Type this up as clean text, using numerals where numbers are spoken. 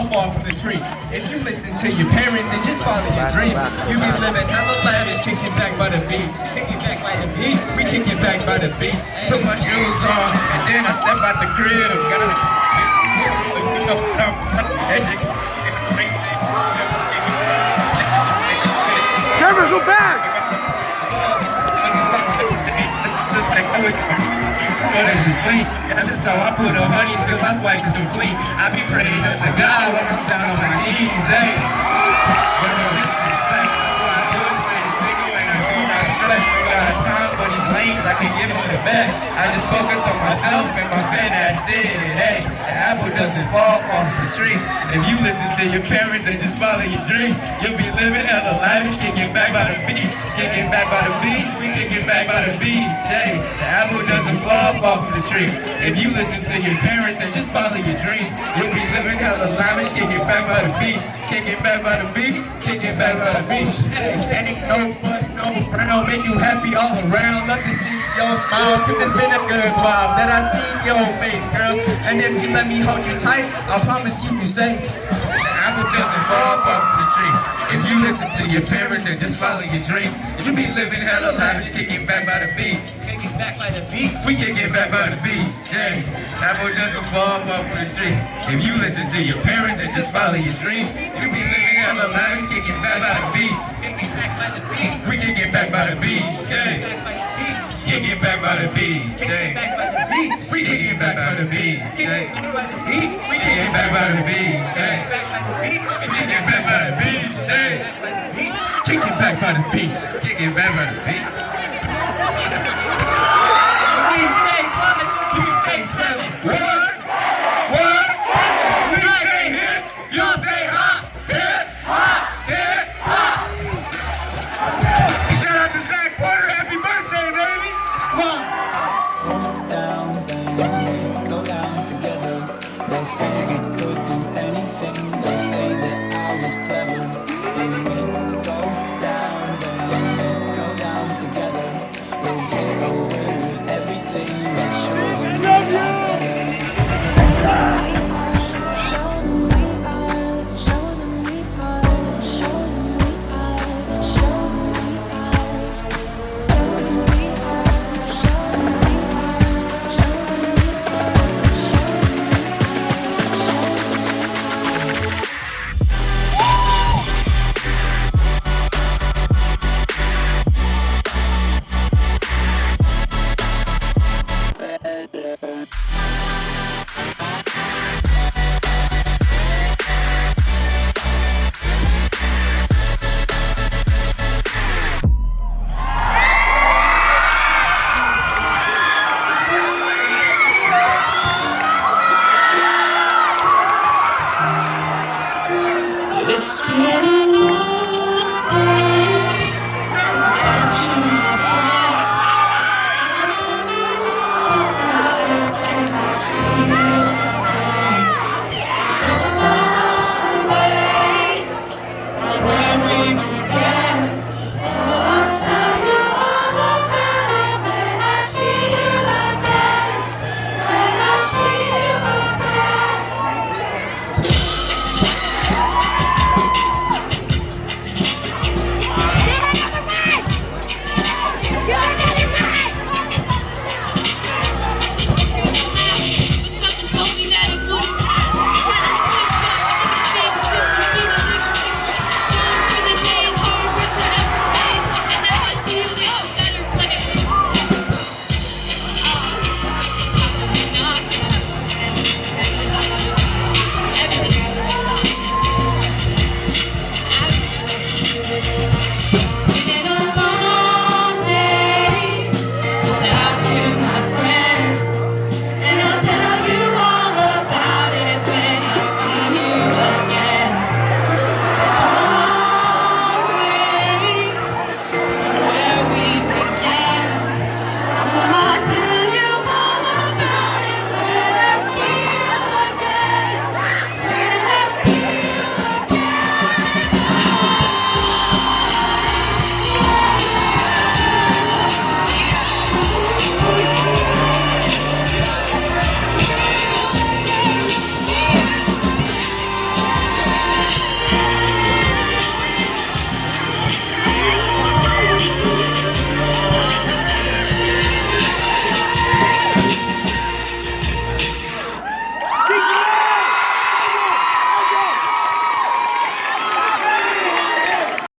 fall from the tree. If you listen to your parents and just follow your dreams, you be living hella lavish, kicking back by the beach. Kicking back by the beach, we kicking back by the beach. Put my shoes on, and then I step out the crib. Camera, go back! This is clean. That's just how I put on honey, cause my wife is so clean. I be praying up to God when I'm down on my knees, hey. But no disrespect, that's why I do it. Say the single and I do not stress. We got time for these lanes, I can give them the best. I just focus on myself and my fan, that's it, hey. The apple doesn't fall off the tree. If you listen to your parents and just follow your dreams, you'll be living hella lavish, kicking back by the beach. Kicking back by the beach, we kicking back by the beach, hey. The apple doesn't fall off the tree. If you listen to your parents and just follow your dreams, you'll be living hella lavish, kicking back by the beach. Kicking back by the beach, kicking back by the beach. Hey, ain't no fuss, no frown, make you happy all around. Love to see your smile, cause it's been a good while that I see your face, girl. And if you let me hold you tight, I promise keep you safe. The apple doesn't fall off the tree. If you listen to your parents and just follow your dreams, you be living hella lavish, kicking back by the beach. Kicking back by the beach, we kicking back by the beach, yeah. Apple doesn't fall off the tree. If you listen to your parents and just follow your dreams, you be living hella lavish, kicking back by the beach. Kicking back by the beach, we kicking back by the beach, yeah. Kicking back by the beach, yeah. We kicking back by the beach, yeah. We kicking back by the beach, yeah. We kicking back by the beach, yeah. Kicking back by the beach, kicking back by the beach. We say 1, 2, say 7. What? We say hit, you say hot, hit, hot, hit, hot. Shout out to Zach Porter, happy birthday, baby. Come on. Down, then we go down together. They say we could do anything. They say that I was clever. And we go down, then we go down together. We'll get away with everything. Let's show them we are better. It's been